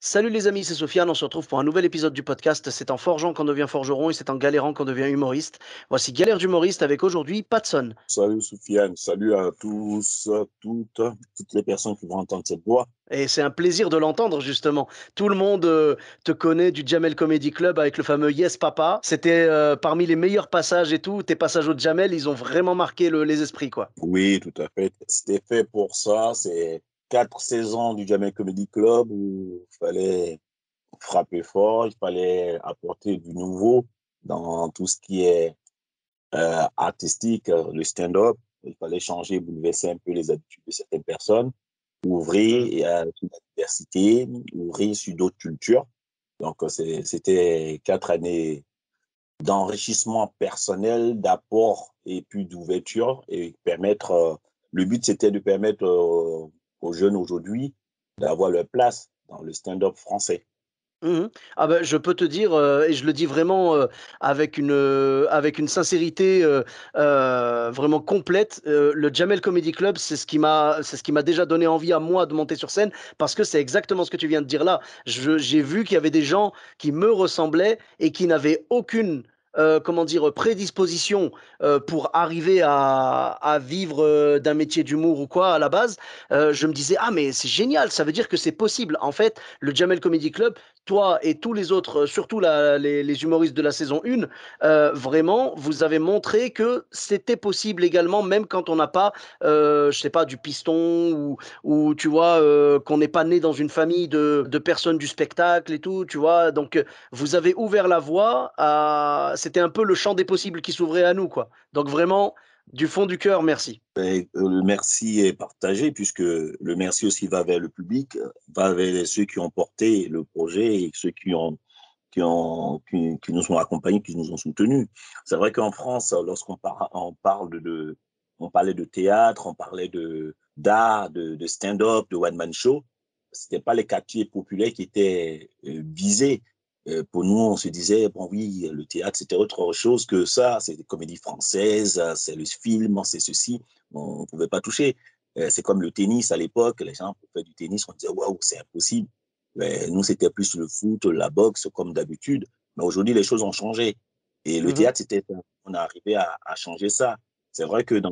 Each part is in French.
Salut les amis, c'est Sofiane, on se retrouve pour un nouvel épisode du podcast. C'est en forgeant qu'on devient forgeron et c'est en galérant qu'on devient humoriste. Voici Galère d'humoriste avec aujourd'hui Patson. Salut Soufiane, salut à tous, toutes les personnes qui vont entendre cette voix. Et c'est un plaisir de l'entendre justement. Tout le monde te connaît du Jamel Comedy Club avec le fameux Yes Papa. C'était parmi les meilleurs passages et tout. Tes passages au Jamel, ils ont vraiment marqué les esprits quoi. Oui, tout à fait. C'était fait pour ça. C'est 4 saisons du Jamel Comedy Club où il fallait frapper fort, il fallait apporter du nouveau dans tout ce qui est artistique, le stand-up. Il fallait changer, bouleverser un peu les habitudes de certaines personnes, Mhm. ouvrir sur la diversité, ouvrir sur d'autres cultures. Donc, c'était 4 années d'enrichissement personnel, d'apport et puis d'ouverture et permettre, le but c'était de permettre aux jeunes aujourd'hui d'avoir leur place dans le stand-up français. Mhm. Ah ben, je peux te dire, et je le dis vraiment avec une sincérité vraiment complète, le Jamel Comedy Club, c'est ce qui m'a déjà donné envie à moi de monter sur scène, parce que c'est exactement ce que tu viens de dire là. J'ai vu qu'il y avait des gens qui me ressemblaient et qui n'avaient aucune comment dire, prédisposition pour arriver à vivre d'un métier d'humour ou quoi à la base. Je me disais, ah mais c'est génial, ça veut dire que c'est possible. En fait, le Jamel Comedy Club, toi et tous les autres, surtout les humoristes de la saison 1, vraiment, vous avez montré que c'était possible également, même quand on n'a pas, je sais pas, du piston ou tu vois, qu'on n'est pas né dans une famille de personnes du spectacle et tout, tu vois. Donc, vous avez ouvert la voie à. C'était un peu le champ des possibles qui s'ouvrait à nous, quoi. Donc, vraiment, du fond du cœur, merci. Et, le merci est partagé puisque le merci aussi va vers le public, va vers ceux qui ont porté le projet et ceux qui nous ont accompagnés, qui nous ont soutenus. C'est vrai qu'en France, on parlait de théâtre, on parlait d'art, de stand-up, de one-man show. C'était pas les quartiers populaires qui étaient visés. Pour nous, on se disait, bon oui, le théâtre, c'était autre chose que ça. C'est des comédies françaises, c'est le film, c'est ceci. On ne pouvait pas toucher. C'est comme le tennis à l'époque. Les gens, pour faire du tennis, on disait, waouh, c'est impossible. Mais nous, c'était plus le foot, la boxe, comme d'habitude. Mais aujourd'hui, les choses ont changé. Et le Mhm. théâtre, on est arrivé à changer ça. C'est vrai que dans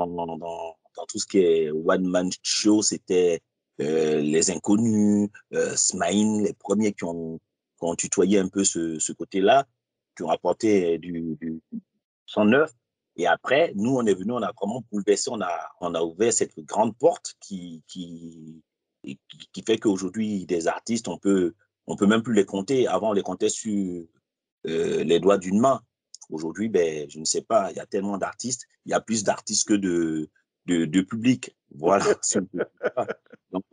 tout ce qui est one-man show, c'était les inconnus, Smaïn, les premiers qui ont tutoyé un peu ce côté-là, qui ont apporté du sang neuf. Et après, nous, on est venu, on a vraiment bouleversé, on a ouvert cette grande porte qui fait qu'aujourd'hui, des artistes, on peut même plus les compter. Avant, on les comptait sur les doigts d'une main. Aujourd'hui, ben, je ne sais pas, il y a tellement d'artistes, il y a plus d'artistes que de public. Voilà, si on peut dire ça. Donc,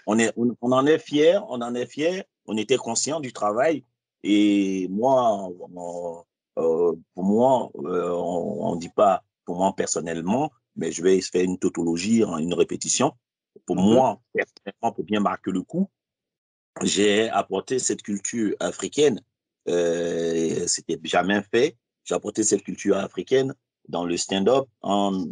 on en est fiers, on en est fiers, on était conscient du travail. Et moi, pour moi, on ne dit pas pour moi personnellement, mais je vais faire une tautologie, une répétition. Pour Mhm. moi, personnellement, pour bien marquer le coup, j'ai apporté cette culture africaine. C'était jamais fait. J'ai apporté cette culture africaine dans le stand-up en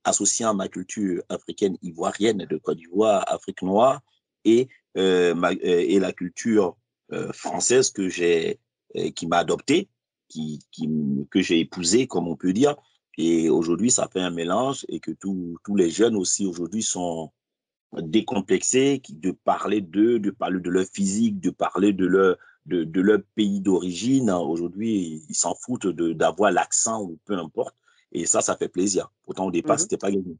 associant ma culture africaine ivoirienne de Côte d'Ivoire, Afrique noire et, et la culture française qui m'a adopté, que j'ai épousé, comme on peut dire. Et aujourd'hui, ça fait un mélange et que tous les jeunes aussi aujourd'hui sont décomplexés, de parler d'eux, de parler de leur physique, de parler de leur pays d'origine. Aujourd'hui, ils s'en foutent d'avoir l'accent ou peu importe. Et ça fait plaisir. Pourtant, au départ, Mhm. c'était pas gagné.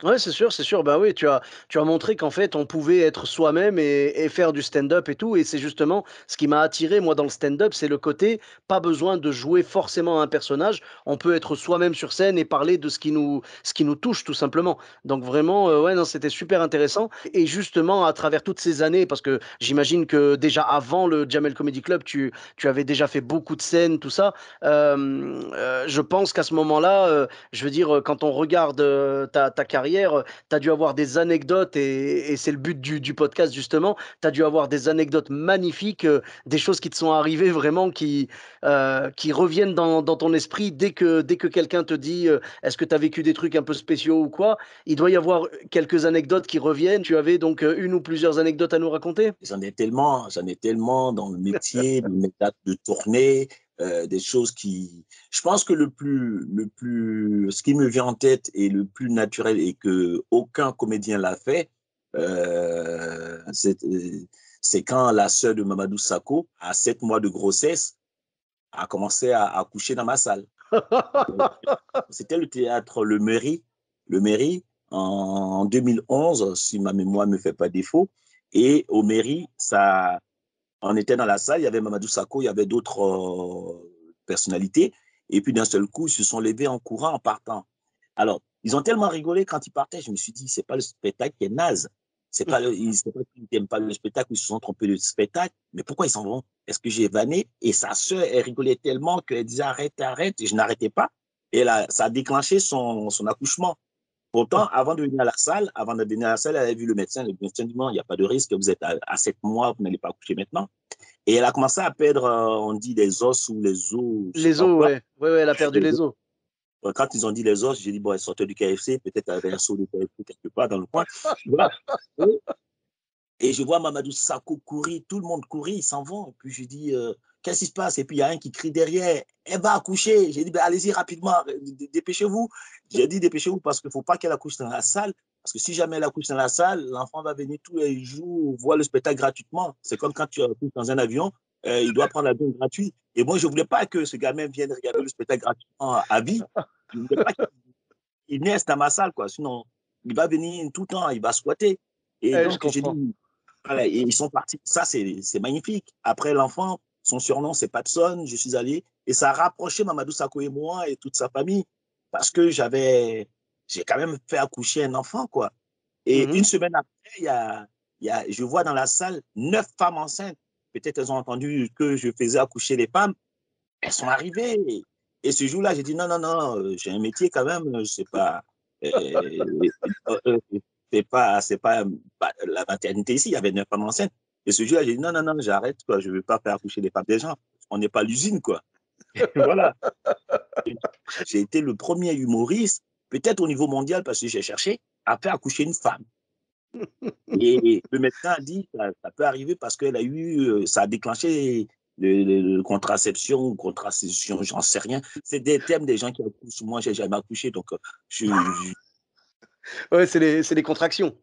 Ouais, c'est sûr, c'est sûr. Bah oui, tu as montré qu'en fait, on pouvait être soi-même et faire du stand-up et tout. Et c'est justement ce qui m'a attiré, moi, dans le stand-up, c'est le côté, pas besoin de jouer forcément un personnage. On peut être soi-même sur scène et parler de ce qui nous touche, tout simplement. Donc vraiment, ouais, non, c'était super intéressant. Et justement, à travers toutes ces années, parce que j'imagine que déjà avant le Jamel Comedy Club, tu avais déjà fait beaucoup de scènes, tout ça. Je pense qu'à ce moment-là, je veux dire, quand on regarde ta carrière, carrière, tu as dû avoir des anecdotes et c'est le but du podcast justement. Tu as dû avoir des anecdotes magnifiques, des choses qui te sont arrivées vraiment qui reviennent dans ton esprit dès que quelqu'un te dit est-ce que tu as vécu des trucs un peu spéciaux ou quoi? Il doit y avoir quelques anecdotes qui reviennent. Tu avais donc une ou plusieurs anecdotes à nous raconter? J'en ai tellement dans le métier, mes dates de tournée, des choses qui. Je pense que ce qui me vient en tête et le plus naturel et que aucun comédien l'a fait, euh, c'est c'est quand la sœur de Mamadou Sakho, à 7 mois de grossesse, a commencé à coucher dans ma salle. C'était le théâtre Le Mairie en 2011, si ma mémoire ne me fait pas défaut. Et au Mairie, on était dans la salle, il y avait Mamadou Sakho, il y avait d'autres personnalités. Et puis d'un seul coup, ils se sont levés en courant, en partant. Alors, ils ont tellement rigolé quand ils partaient, je me suis dit, c'est pas le spectacle qui est naze. C'est pas qu'ils n'aiment pas le spectacle, ils se sont trompés de spectacle, mais pourquoi ils s'en vont? Est-ce que j'ai vanné? Et sa sœur, elle rigolait tellement qu'elle disait arrête, arrête, et je n'arrêtais pas. Et là, ça a déclenché son accouchement. Pourtant, avant de venir à la salle, elle avait vu le médecin. Le médecin dit non, il n'y a pas de risque, vous êtes à 7 mois, vous n'allez pas accoucher maintenant. Et elle a commencé à perdre, on dit, les os ou les os, je ne sais Les pas os, quoi. ouais. Ouais, ouais, elle a perdu les os. Quand ils ont dit les os, j'ai dit, bon, elle sortait du KFC, peut-être elle avait un saut de KFC quelque part dans le coin. Voilà. Et je vois Mamadou Sakho courir, tout le monde courir, ils s'en vont. Et puis je dis, qu'est-ce qui se passe? Et puis il y a un qui crie derrière, elle va accoucher. J'ai dit, ben, allez-y rapidement, dépêchez-vous. J'ai dit, dépêchez-vous parce qu'il ne faut pas qu'elle accouche dans la salle. Parce que si jamais elle accouche dans la salle, l'enfant va venir tous les jours voir le spectacle gratuitement. C'est comme quand tu accouches dans un avion, il doit prendre l'avion gratuit. Et moi, je ne voulais pas que ce gamin vienne regarder le spectacle gratuitement à vie. Je ne voulais pas qu'il naisse dans ma salle, quoi. Sinon, il va venir tout le temps, il va squatter. Et Je donc, j'ai comprends. dit, voilà, et ils sont partis. Ça, c'est magnifique. Après, l'enfant, son surnom, c'est Patson. Je suis allé et ça a rapproché Mamadou Sakho et moi et toute sa famille parce que j'ai quand même fait accoucher un enfant, quoi. Et une Mhm. semaine après, je vois dans la salle 9 femmes enceintes. Peut-être elles ont entendu que je faisais accoucher les femmes. Elles sont arrivées. Et ce jour-là, j'ai dit non, non, non, j'ai un métier quand même. Euh, euh, c'est pas la maternité ici. Il y avait 9 femmes enceintes. Et ce jour-là, j'ai dit non, non, non, j'arrête, quoi. Je ne veux pas faire accoucher les femmes des gens. On n'est pas l'usine, quoi. Voilà. J'ai été le premier humoriste, peut-être au niveau mondial, parce que j'ai cherché à faire accoucher une femme. Et le médecin a dit ça peut arriver parce qu'elle a eu, ça a déclenché contraception, j'en sais rien. C'est des thèmes des gens qui accouchent. Moi, j'ai jamais accouché, donc Ouais, c'est les contractions.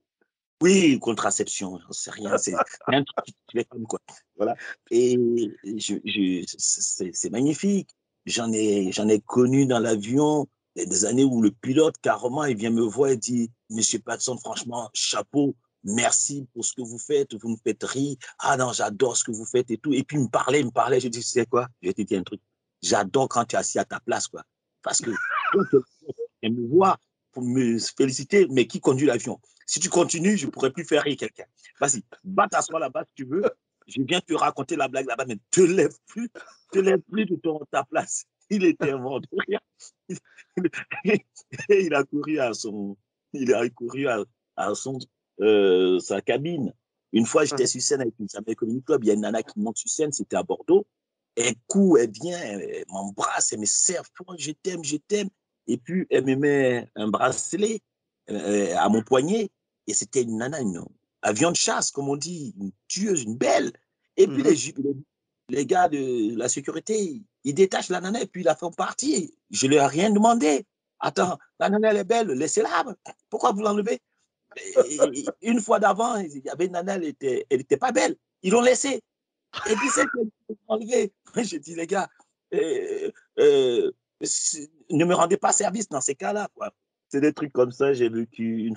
oui, contraception, j'en sais rien. C'est un truc qui fait comme quoi. Voilà. Et c'est magnifique. J'en ai connu dans l'avion des années où le pilote, carrément, il vient me voir et dit, Monsieur Patson, franchement, chapeau, merci pour ce que vous faites me faites rire. Ah non, j'adore ce que vous faites et tout. Et puis, il me parlait. Je dis, tu sais quoi? Je vais te dire un truc. J'adore quand tu es assis à ta place, quoi. Parce que quand elle me voit pour me féliciter, mais qui conduit l'avion? Si tu continues, je ne pourrais plus faire rire quelqu'un. Vas-y, va t'asseoir là-bas si tu veux. Je viens te raconter la blague là-bas, mais te lève plus de ta place. Il était mort de rire. Il a couru il a couru à sa cabine. Une fois, j'étais sur scène avec une Samuel Community Club. Il y a une nana qui monte sur scène, c'était à Bordeaux. Elle court, elle vient, elle m'embrasse, elle me serre fort, je t'aime, je t'aime. Et puis, elle me met un bracelet à mon poignet. Et c'était une nana, une avion de chasse, comme on dit, une tueuse, une belle. Et puis, Mhm. les gars de la sécurité, ils détachent la nana et puis ils la font partir. Je ne leur ai rien demandé. Attends, la nana, elle est belle, laissez-la. Pourquoi vous l'enlevez? Une fois d'avant, il y avait une nana, elle était pas belle. Ils l'ont laissée. Et puis, celle qui a enlevée, j'ai dit, les gars, euh, euh, ne me rendez pas service dans ces cas-là, quoi. C'est des trucs comme ça. J'ai vécu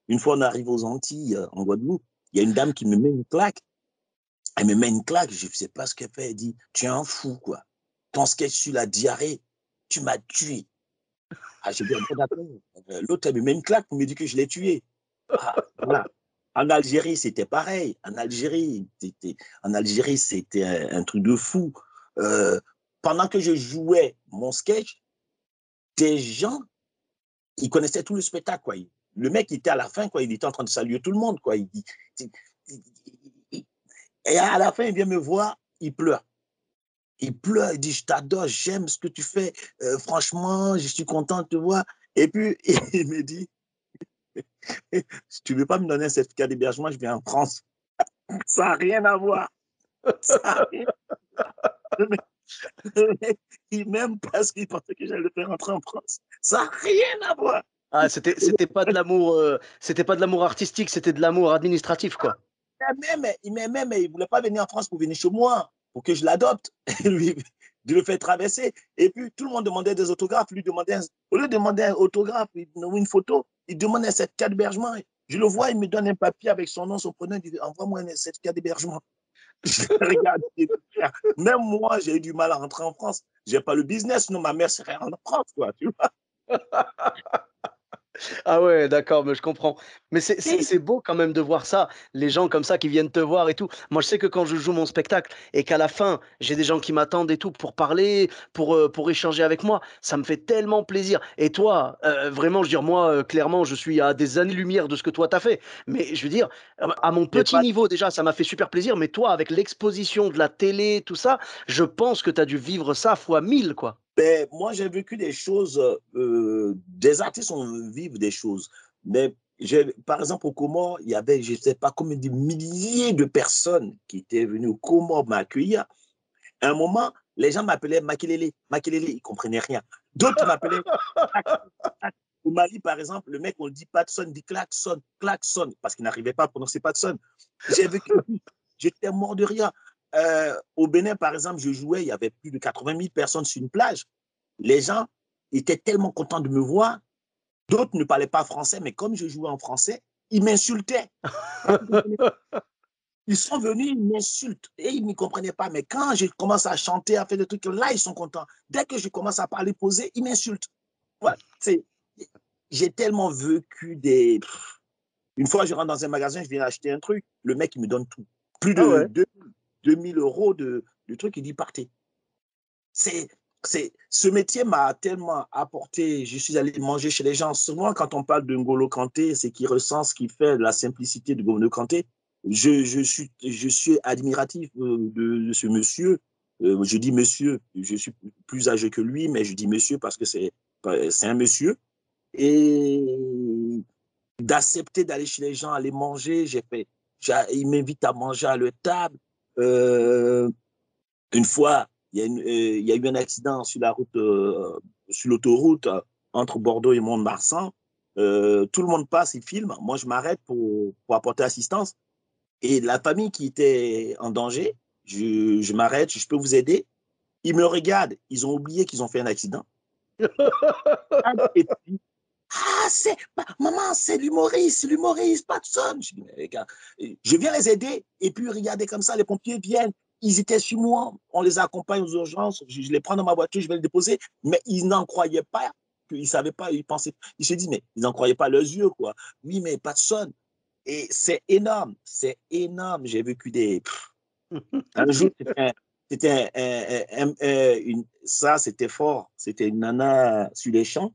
une fois, on arrive aux Antilles, en Guadeloupe. Il y a une dame qui me met une claque. Elle me met une claque, je ne sais pas ce qu'elle fait. Elle dit, tu es un fou, quoi. Ton sketch sur la diarrhée, tu m'as tué. Ah, j'ai dit, bon, d'accord. L'autre, elle me met une claque pour me dire que je l'ai tué. Ah, voilà. En Algérie, c'était pareil. En Algérie, c'était un truc de fou. Euh, Pendant que je jouais mon sketch, des gens, ils connaissaient tout le spectacle, quoi. le mec, il était à la fin, quoi. Il était en train de saluer tout le monde, quoi. Et à la fin, il vient me voir, il pleure. Il pleure, il dit, je t'adore, j'aime ce que tu fais. Franchement, je suis content de te voir. Et puis, il me dit, si tu ne veux pas me donner un certificat d'hébergement, je viens en France. Ça n'a rien à voir. Ça n'a rien à voir. Il m'aime parce qu'il pensait que j'allais le faire rentrer en France. Ça n'a rien à voir. Ah, c'était pas de l'amour, c'était pas de l'amour artistique, c'était de l'amour administratif, quoi. Il m'aimait, mais il ne voulait pas venir en France pour venir chez moi, pour que je l'adopte. Lui, de le faire traverser. Et puis, tout le monde demandait des autographes. Lui demandait, au lieu de demander un autographe ou une photo, il demandait un certificat d'hébergement. Je le vois, il me donne un papier avec son nom, son prénom, il dit, envoie-moi un certificat d'hébergement. Je regarde, même moi, j'ai eu du mal à rentrer en France. Je n'ai pas le business, sinon ma mère serait en France, quoi, tu vois. Ah ouais, d'accord, mais je comprends. Mais c'est beau quand même de voir ça, les gens comme ça qui viennent te voir et tout. Moi, je sais que quand je joue mon spectacle et qu'à la fin, j'ai des gens qui m'attendent et tout pour parler, pour échanger avec moi, ça me fait tellement plaisir. Et toi, vraiment, je veux dire, moi, clairement, je suis à des années-lumière de ce que toi t'as fait. Mais je veux dire, à mon petit Pas... niveau déjà, ça m'a fait super plaisir. Mais toi, avec l'exposition de la télé, tout ça, je pense que tu as dû vivre ça fois 1000, quoi. Ben, moi, j'ai vécu des choses, des artistes vivent des choses. Mais par exemple, au Comores, il y avait, je ne sais pas combien de milliers de personnes qui étaient venues au Comores m'accueillir. À un moment, les gens m'appelaient Makelele, Makelele, ils ne comprenaient rien. D'autres m'appelaient. Au Mali, par exemple, le mec, on ne dit pas de son, il dit klaxon, klaxon, parce qu'il n'arrivait pas à prononcer pas de son. J'ai vécu, j'étais mort de rire. Au Bénin, par exemple, je jouais, il y avait plus de 80 000 personnes sur une plage. Les gens étaient tellement contents de me voir. D'autres ne parlaient pas français, mais comme je jouais en français, ils m'insultaient. Ils sont venus, ils m'insultent et ils ne comprenaient pas. Mais quand je commence à chanter, à faire des trucs, là, ils sont contents. Dès que je commence à parler posé, ils m'insultent. Ouais, j'ai tellement vécu des. Une fois, je rentre dans un magasin, je viens acheter un truc, le mec, il me donne tout. Plus Ah de ouais. 2000 euros de trucs, il dit partez. Ce métier m'a tellement apporté. Je suis allé manger chez les gens. Souvent, quand on parle de N'Golo Kanté, c'est qui ressent ce qui fait la simplicité de N'Golo Kanté. Je suis admiratif de ce monsieur. Je dis monsieur, je suis plus âgé que lui, mais je dis monsieur parce que c'est un monsieur. Et d'accepter d'aller chez les gens, aller manger, ils m'invitent à manger à leur table. Une fois, il y a eu un accident sur la route, sur l'autoroute entre Bordeaux et Mont-de-Marsan. Tout le monde passe, il filme. Moi, je m'arrête pour apporter assistance. Et la famille qui était en danger, je m'arrête, je peux vous aider. Ils me regardent, ils ont oublié qu'ils ont fait un accident. Et puis, maman, c'est l'humoriste, Patson. Je dis, mais les gars, je viens les aider. Et puis, regardez comme ça, les pompiers viennent. Ils étaient sur moi. On les accompagne aux urgences. Je les prends dans ma voiture, je vais les déposer. Mais ils n'en croyaient pas. Ils ne savaient pas. Ils pensaient. Ils se disent, mais ils n'en croyaient pas leurs yeux, quoi. Oui, mais Patson. Et c'est énorme. C'est énorme. J'ai vécu des. Un jour, ça, c'était fort. C'était une nana sur les champs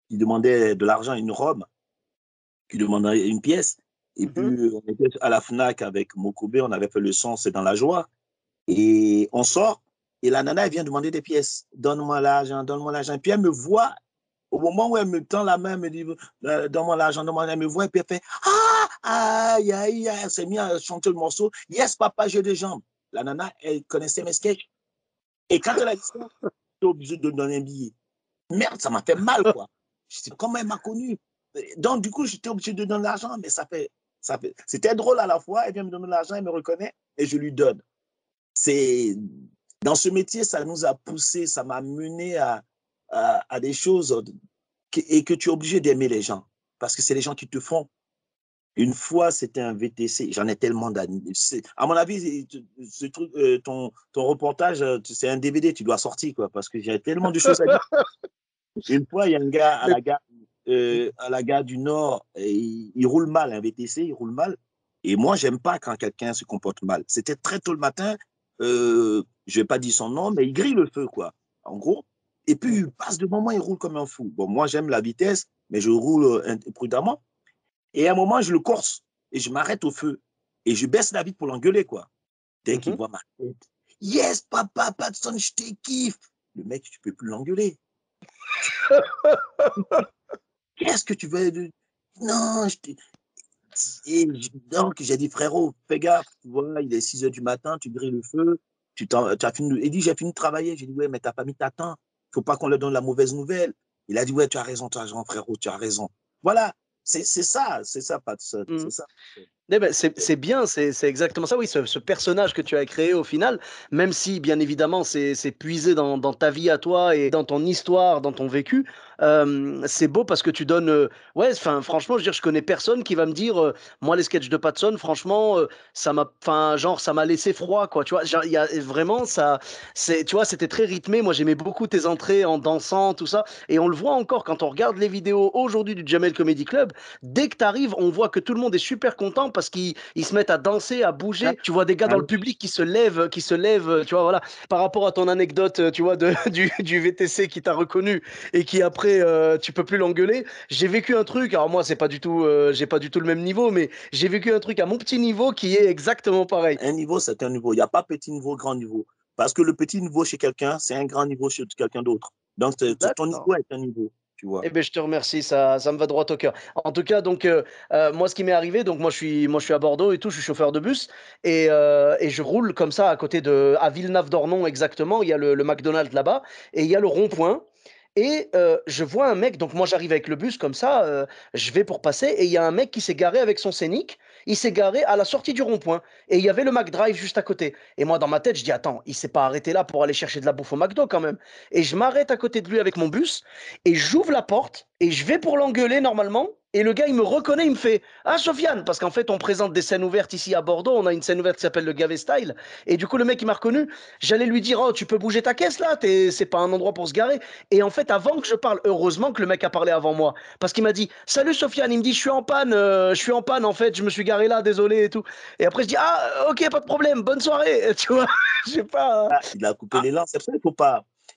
qui demandait de l'argent à une Rome, qui demandait une pièce. Et puis, on était à la FNAC avec Mokobé, on avait fait le son, c'est dans la joie. Et on sort, et la nana, elle vient demander des pièces. Donne-moi l'argent, donne-moi l'argent. Et puis, elle me voit, au moment où elle me tend la main, elle me dit, donne-moi l'argent, donne-moi l'argent. Elle me voit, et puis elle fait, aïe, aïe, aïe, elle s'est mise à chanter le morceau. Yes, papa, j'ai des jambes. La nana, elle connaissait mes sketchs. Et quand elle a dit ça, j'étais obligé de donner un billet. Merde, ça m'a fait mal, quoi. Je sais comment elle m'a connu. Donc, du coup, j'étais obligé de donner l'argent, mais c'était drôle à la fois. Elle vient me donner l'argent, elle me reconnaît et je lui donne. Dans ce métier, ça nous a poussé, ça m'a mené à des choses et que tu es obligé d'aimer les gens parce que c'est les gens qui te font. Une fois, c'était un VTC. J'en ai tellement d'années. À mon avis, ton reportage, c'est un DVD, tu dois sortir, quoi, parce que j'ai tellement de choses à dire. Une fois, il y a un gars Mais à la gare du Nord, et il roule mal, un VTC, il roule mal. Et moi, j'aime pas quand quelqu'un se comporte mal. C'était très tôt le matin, je vais pas dire son nom, mais il grille le feu, quoi, en gros. Et puis, il passe devant moi, il roule comme un fou. Bon, moi, j'aime la vitesse, mais je roule prudemment. Et à un moment, je le corse et je m'arrête au feu. Et je baisse la vitre pour l'engueuler, quoi. Dès qu'il voit ma tête, yes, papa, Patson, je te kiffe. Le mec, tu peux plus l'engueuler. Qu'est-ce que tu veux de... Non, je t'ai... Donc, j'ai dit, frérot, fais gaffe, tu vois, il est 6 h du matin, tu grilles le feu, tu as fini... Il dit, j'ai fini de travailler. J'ai dit, ouais, mais t'as pas mis ta temps. Faut pas qu'on leur donne la mauvaise nouvelle. Il a dit, ouais, tu as raison, frérot, tu as raison. Voilà, c'est ça, Patson, c'est ça. Eh ben, c'est bien, c'est exactement ça. Oui, ce personnage que tu as créé au final, même si bien évidemment c'est puisé dans ta vie à toi et dans ton histoire, dans ton vécu, c'est beau parce que tu donnes. Ouais, enfin, franchement, je veux dire, je connais personne qui va me dire, moi, les sketchs de Patson, franchement, ça m'a, enfin, genre, ça m'a laissé froid, quoi. Tu vois, genre, il y a vraiment ça, tu vois, c'était très rythmé. Moi, j'aimais beaucoup tes entrées en dansant, tout ça, et on le voit encore quand on regarde les vidéos aujourd'hui du Jamel Comedy Club. Dès que tu arrives, on voit que tout le monde est super content parce qu'ils se mettent à danser, à bouger. Tu vois des gars dans le public qui se lèvent, tu vois, voilà. Par rapport à ton anecdote, tu vois, du VTC qui t'a reconnu et qui après, tu peux plus l'engueuler. J'ai vécu un truc, alors moi, c'est pas du tout, j'ai pas du tout le même niveau, mais j'ai vécu un truc à mon petit niveau qui est exactement pareil. Un niveau, c'est un niveau. Il n'y a pas petit niveau, grand niveau. Parce que le petit niveau chez quelqu'un, c'est un grand niveau chez quelqu'un d'autre. Donc, ton D'accord. niveau est un niveau, tu vois. Eh ben, je te remercie, ça me va droit au cœur. En tout cas, donc, moi, ce qui m'est arrivé, donc, moi, je suis à Bordeaux et tout, je suis chauffeur de bus et je roule comme ça à Villeneuve-d'Ornon exactement. Il y a le McDonald's là-bas et il y a le rond-point. Et je vois un mec, donc moi j'arrive avec le bus comme ça, je vais pour passer et il y a un mec qui s'est garé avec son Scénic. Il s'est garé à la sortie du rond-point et il y avait le McDrive juste à côté. Et moi, dans ma tête, je dis, attends, il s'est pas arrêté là pour aller chercher de la bouffe au McDo quand même. Et je m'arrête à côté de lui avec mon bus et j'ouvre la porte et je vais pour l'engueuler normalement. Et le gars, il me reconnaît, il me fait ah, Sofiane, parce qu'en fait, on présente des scènes ouvertes ici à Bordeaux. On a une scène ouverte qui s'appelle le Gavé Style. Et du coup, le mec, il m'a reconnu. J'allais lui dire oh, tu peux bouger ta caisse là, c'est pas un endroit pour se garer. Et en fait, avant que je parle, heureusement que le mec a parlé avant moi. Parce qu'il m'a dit salut Sofiane. Il me dit je suis en panne en fait, je me suis garé là, désolé et tout. Et après, je dis ah, ok, pas de problème, bonne soirée. Tu vois, je sais pas. Ah, il a coupé l'élan. C'est pour ça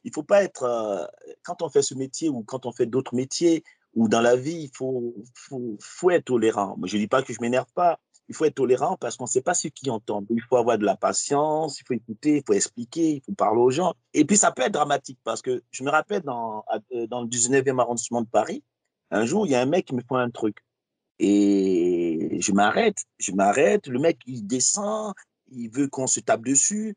qu'il faut pas être, quand on fait ce métier ou quand on fait d'autres métiers ou dans la vie, faut être tolérant. Je ne dis pas que je m'énerve pas. Il faut être tolérant parce qu'on ne sait pas ce qui entend. Il faut avoir de la patience, il faut écouter, il faut expliquer, il faut parler aux gens. Et puis, ça peut être dramatique parce que je me rappelle dans le 19e arrondissement de Paris, un jour, il y a un mec qui me fait un truc. Et je m'arrête, le mec, il descend, il veut qu'on se tape dessus.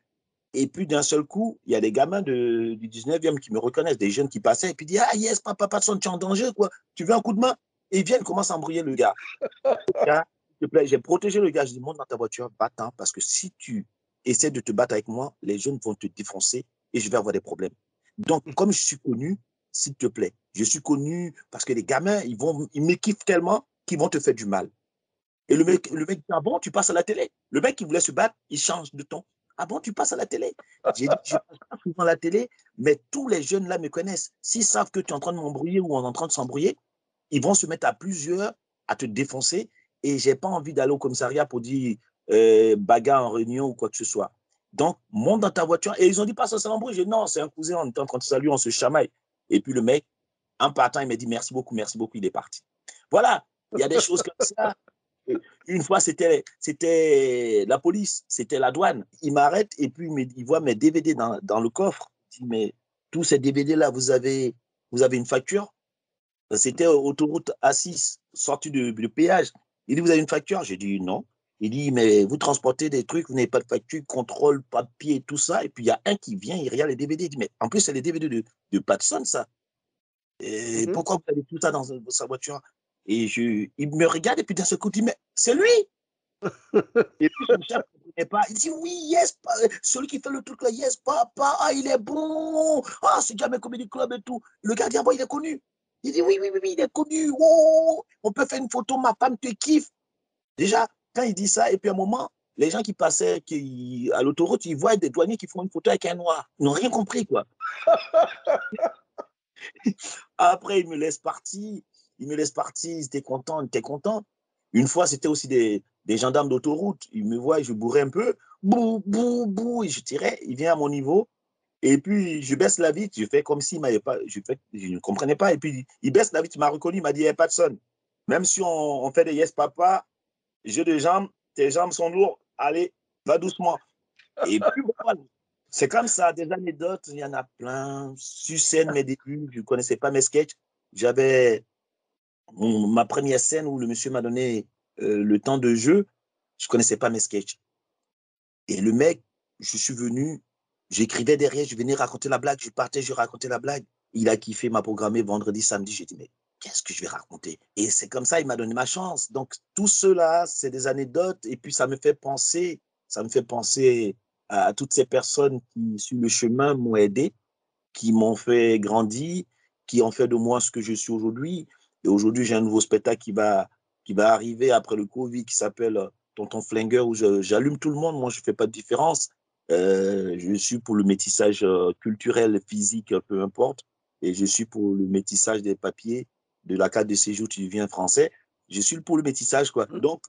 Et puis d'un seul coup, il y a des gamins du 19e qui me reconnaissent, des jeunes qui passaient, et puis disent ah yes, papa, Patson, tu es en danger, quoi. Tu veux un coup de main? Et ils viennent, commencent à embrouiller le gars. S'il te plaît, j'ai protégé le gars. Je dis monte dans ta voiture, va-t'en, parce que si tu essaies de te battre avec moi, les jeunes vont te défoncer et je vais avoir des problèmes. Donc, comme je suis connu, s'il te plaît, je suis connu parce que les gamins, ils me kiffent tellement qu'ils vont te faire du mal. Et le mec dit, ah bon, tu passes à la télé. Le mec qui voulait se battre, il change de ton. Ah bon, tu passes à la télé. J'ai dit, je passe pas souvent à la télé, mais tous les jeunes là me connaissent. S'ils savent que tu es en train de m'embrouiller ou on est en train de s'embrouiller, ils vont se mettre à plusieurs à te défoncer. Et j'ai pas envie d'aller au commissariat pour dire bagarre en réunion ou quoi que ce soit. Donc, monte dans ta voiture. Et ils ont dit, pas ça, c'est l'embrouille. J'ai dit, non, c'est un cousin, on était en train de saluer, on se chamaille. Et puis le mec, en partant, il m'a dit, merci beaucoup, il est parti. Voilà, il y a des choses comme ça. Une fois, c'était la police, c'était la douane. Il m'arrête et puis il voit mes DVD dans le coffre. Il dit, mais tous ces DVD-là, vous avez une facture? C'était autoroute A6, sortie de péage. Il dit, vous avez une facture? J'ai dit, non. Il dit, mais vous transportez des trucs, vous n'avez pas de facture, contrôle, papier, tout ça. Et puis, il y a un qui vient, il regarde les DVD. Il dit, mais en plus, c'est les DVD de Patson, ça. Et pourquoi vous avez tout ça dans sa voiture? Et il me regarde et puis d'un seul coup, il dit, mais c'est lui! Et puis son chef ne comprenait pas. Il dit, oui, yes, celui qui fait le truc là, yes, papa, ah, il est bon. Ah, c'est Jamel Comedy Club et tout. Le gars dit, ah bon, il est connu. Il dit, oui, il est connu. Oh, on peut faire une photo, ma femme te kiffe. Déjà, quand il dit ça, et puis à un moment, les gens qui passaient à l'autoroute, ils voient des douaniers qui font une photo avec un noir. Ils n'ont rien compris, quoi. Après, il me laisse partir. Ils étaient contents. Une fois, c'était aussi des gendarmes d'autoroute. Ils me voient, je bourrais un peu. Bouh, bouh, bouh. Et je tirais. Il vient à mon niveau. Et puis, je baisse la vitre. Je fais comme s'il ne m'avait pas. Je ne comprenais pas. Et puis, il baisse la vitre. Il m'a reconnu. Il m'a dit, hey, Patson. Même si on fait des yes papa, jeu de jambes, tes jambes sont lourdes, allez, va doucement. Et puis, bon, c'est comme ça, des anecdotes, il y en a plein. Sur scène, mes débuts, je ne connaissais pas mes sketchs. J'avais ma première scène où le monsieur m'a donné le temps de jeu, je ne connaissais pas mes sketchs. Et le mec, je suis venu, j'écrivais derrière, je venais raconter la blague, je partais, je racontais la blague. Il a kiffé, m'a programmé vendredi, samedi. J'ai dit, mais qu'est-ce que je vais raconter? Et c'est comme ça, il m'a donné ma chance. Donc, tout cela, c'est des anecdotes. Et puis, ça me fait penser à toutes ces personnes qui, sur le chemin, m'ont aidé, qui m'ont fait grandir, qui ont fait de moi ce que je suis aujourd'hui. Et aujourd'hui, j'ai un nouveau spectacle qui va arriver après le Covid qui s'appelle Tonton Flingueur, où j'allume tout le monde. Moi, je ne fais pas de différence. Je suis pour le métissage culturel, physique, peu importe. Et je suis pour le métissage des papiers, de la carte de séjour, tu deviens français. Je suis pour le métissage, quoi. Mhm. Donc,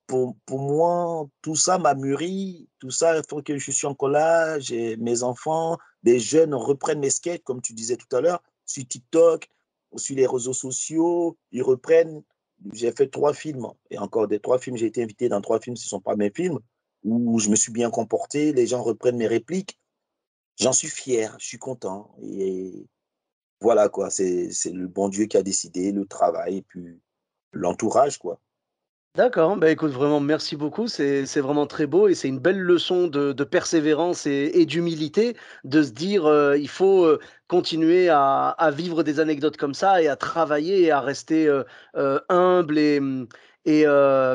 pour moi, tout ça m'a mûri. Tout ça, il faut que je suis encore là. J'ai mes enfants, des jeunes reprennent mes sketchs, comme tu disais tout à l'heure, sur TikTok, sur les réseaux sociaux. Ils reprennent. J'ai fait 3 films. Et encore des 3 films, j'ai été invité dans 3 films, ce ne sont pas mes films, où je me suis bien comporté. Les gens reprennent mes répliques. J'en suis fier, je suis content. Et voilà, quoi. C'est le bon Dieu qui a décidé, le travail, et puis l'entourage, quoi. D'accord, bah, écoute, vraiment merci beaucoup. C'est vraiment très beau et c'est une belle leçon de persévérance et d'humilité de se dire, il faut, continuer à vivre des anecdotes comme ça et à travailler et à rester, humble et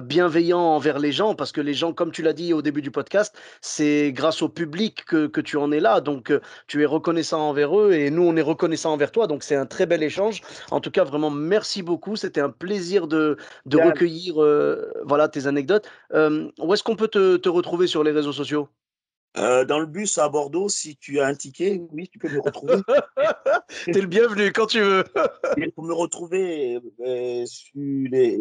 bienveillant envers les gens. Parce que les gens, comme tu l'as dit au début du podcast, c'est grâce au public que tu en es là. Donc, tu es reconnaissant envers eux et nous, on est reconnaissant envers toi. Donc, c'est un très bel échange. En tout cas, vraiment merci beaucoup. C'était un plaisir de Yann, recueillir voilà, tes anecdotes. Où est-ce qu'on peut te retrouver sur les réseaux sociaux? dans le bus à Bordeaux, si tu as un ticket, oui, tu peux me retrouver. T'es le bienvenu quand tu veux. Et pour me retrouver sur les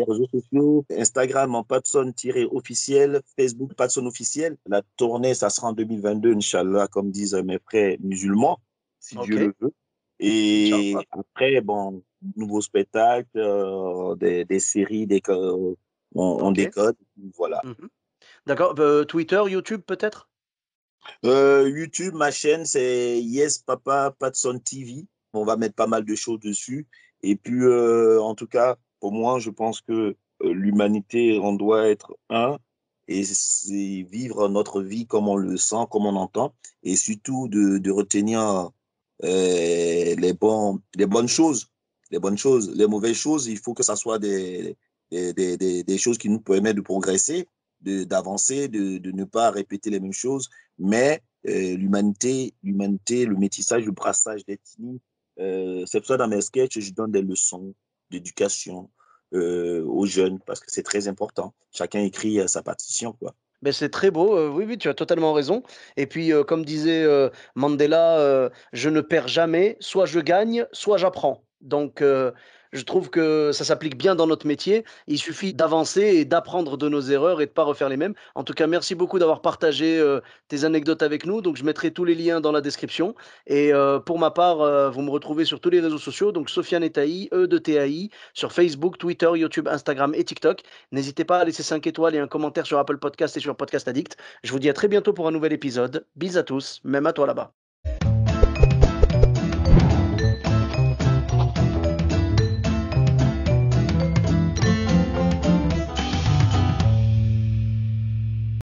réseaux sociaux, Instagram en Patson-officiel, Facebook Patson officiel. La tournée, ça sera en 2022, Inch'Allah, comme disent mes frères musulmans, si Dieu Ok, le veut. Et Inch'Allah. après, bon, nouveaux spectacles, des séries, on Ok. décode, voilà. Mhm. D'accord. Twitter, YouTube peut-être? YouTube, ma chaîne, c'est Yes Papa Patson TV. On va mettre pas mal de choses dessus. Et puis, en tout cas, pour moi, je pense que l'humanité, on doit être un et c'est vivre notre vie comme on le sent, comme on entend, et surtout de retenir les bonnes choses. Les bonnes choses. Les mauvaises choses, il faut que ça soit des choses qui nous permettent de progresser, d'avancer, de ne pas répéter les mêmes choses, mais l'humanité, le métissage, le brassage d'ethnie, c'est pour ça dans mes sketchs, je donne des leçons d'éducation aux jeunes parce que c'est très important. Chacun écrit sa partition, quoi. Ben, c'est très beau, oui, oui, tu as totalement raison. Et puis, comme disait Mandela, je ne perds jamais, soit je gagne, soit j'apprends. Donc, je trouve que ça s'applique bien dans notre métier. Il suffit d'avancer et d'apprendre de nos erreurs et de ne pas refaire les mêmes. En tout cas, merci beaucoup d'avoir partagé tes anecdotes avec nous. Donc, je mettrai tous les liens dans la description. Et pour ma part, vous me retrouvez sur tous les réseaux sociaux. Donc, Sofiane Etaï, E de TAI, sur Facebook, Twitter, YouTube, Instagram et TikTok. N'hésitez pas à laisser 5 étoiles et un commentaire sur Apple Podcast et sur Podcast Addict. Je vous dis à très bientôt pour un nouvel épisode. Bis à tous, même à toi là-bas.